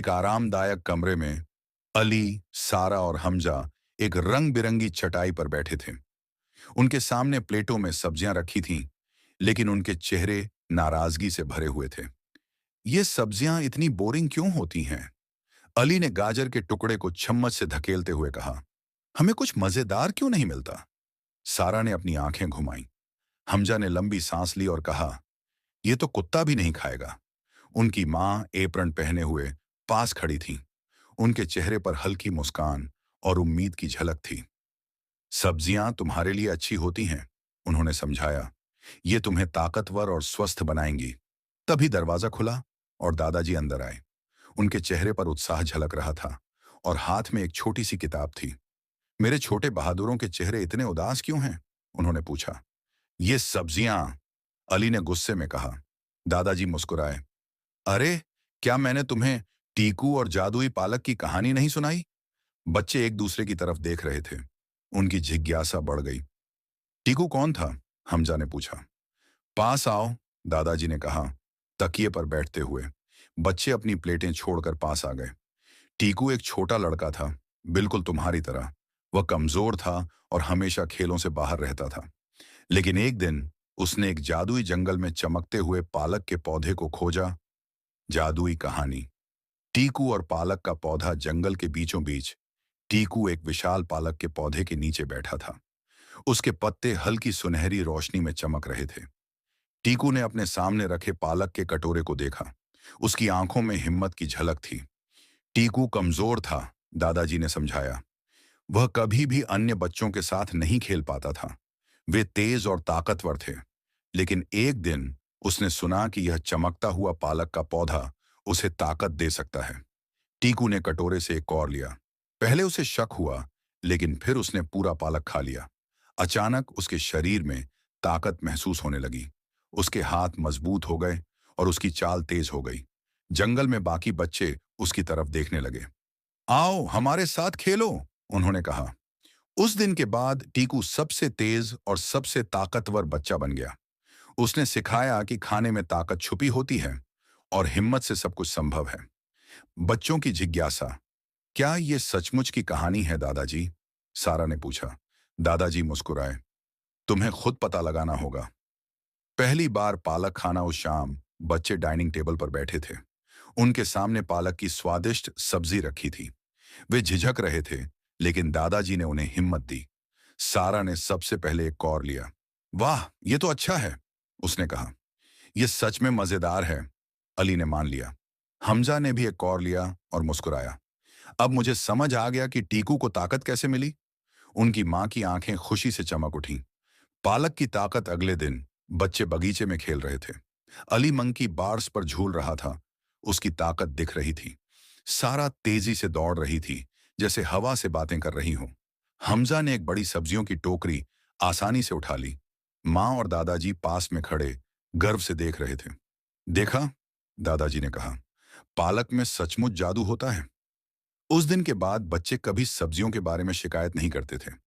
एक आरामदायक कमरे में अली, सारा और हमजा एक रंग बिरंगी चटाई पर बैठे थे। उनके सामने प्लेटों में सब्जियां रखी थीं, लेकिन उनके चेहरे नाराजगी से भरे हुए थे। ये सब्जियां इतनी बोरिंग क्यों होती हैं? अली ने गाजर के टुकड़े को चम्मच से धकेलते हुए कहा। हमें कुछ मजेदार क्यों नहीं मिलता? सारा ने अपनी आंखें घुमाई। हमजा ने लंबी सांस ली और कहा, यह तो कुत्ता भी नहीं खाएगा। उनकी मां एप्रन पहने हुए पास खड़ी थी। उनके चेहरे पर हल्की मुस्कान और उम्मीद की झलक थी। सब्जियां तुम्हारे लिए अच्छी होती हैं, उन्होंने समझाया। ये तुम्हें ताकतवर और स्वस्थ बनाएंगी। तभी दरवाजा खुला और दादाजी अंदर आए। उनके चेहरे पर उत्साह झलक रहा था और हाथ में एक छोटी सी किताब थी। मेरे छोटे बहादुरों के चेहरे इतने उदास क्यों हैं? उन्होंने पूछा। ये सब्जियां, अली ने गुस्से में कहा। दादाजी मुस्कुराए। अरे, क्या मैंने तुम्हें टीकू और जादुई पालक की कहानी नहीं सुनाई? बच्चे एक दूसरे की तरफ देख रहे थे। उनकी जिज्ञासा बढ़ गई। टीकू कौन था? हमजा ने पूछा। पास आओ, दादाजी ने कहा, तकिए पर बैठते हुए। बच्चे अपनी प्लेटें छोड़कर पास आ गए। टीकू एक छोटा लड़का था, बिल्कुल तुम्हारी तरह। वह कमजोर था और हमेशा खेलों से बाहर रहता था। लेकिन एक दिन उसने एक जादुई जंगल में चमकते हुए पालक के पौधे को खोजा। जादुई कहानी। टीकू और पालक का पौधा जंगल के बीचों बीच। टीकू एक विशाल पालक के पौधे के नीचे बैठा था। उसके पत्ते हल्की सुनहरी रोशनी में चमक रहे थे। टीकू ने अपने सामने रखे पालक के कटोरे को देखा। उसकी आंखों में हिम्मत की झलक थी। टीकू कमजोर था, दादाजी ने समझाया। वह कभी भी अन्य बच्चों के साथ नहीं खेल पाता था। वे तेज और ताकतवर थे। लेकिन एक दिन उसने सुना कि यह चमकता हुआ पालक का पौधा उसे ताकत दे सकता है। टीकू ने कटोरे से एक और लिया। पहले उसे शक हुआ, लेकिन फिर उसने पूरा पालक खा लिया। अचानक उसके शरीर में ताकत महसूस होने लगी। उसके हाथ मजबूत हो गए और उसकी चाल तेज हो गई। जंगल में बाकी बच्चे उसकी तरफ देखने लगे। आओ हमारे साथ खेलो, उन्होंने कहा। उस दिन के बाद टीकू सबसे तेज और सबसे ताकतवर बच्चा बन गया। उसने सिखाया कि खाने में ताकत छुपी होती है और हिम्मत से सब कुछ संभव है। बच्चों की जिज्ञासा। क्या ये सचमुच की कहानी है दादाजी? सारा ने पूछा। दादाजी मुस्कुराए। तुम्हें खुद पता लगाना होगा। पहली बार पालक खाना उस शाम बच्चे डाइनिंग टेबल पर बैठे थे। उनके सामने पालक की स्वादिष्ट सब्जी रखी थी। वे झिझक रहे थे, लेकिन दादाजी ने उन्हें हिम्मत दी। सारा ने सबसे पहले एक कौर लिया। वाह, ये तो अच्छा है, उसने कहा। यह सच में मजेदार है, अली ने मान लिया। हमजा ने भी एक कौर लिया और मुस्कुराया। अब मुझे समझ आ गया कि टीकू को ताकत कैसे मिली। उनकी मां की आंखें खुशी से चमक उठीं। पालक की ताकत। अगले दिन बच्चे बगीचे में खेल रहे थे। अली मंकी बार्स पर झूल रहा था। उसकी ताकत दिख रही थी। सारा तेजी से दौड़ रही थी, जैसे हवा से बातें कर रही हो। हमजा ने एक बड़ी सब्जियों की टोकरी आसानी से उठा ली। मां और दादाजी पास में खड़े गर्व से देख रहे थे। देखा, दादाजी ने कहा, पालक में सचमुच जादू होता है। उस दिन के बाद बच्चे कभी सब्जियों के बारे में शिकायत नहीं करते थे।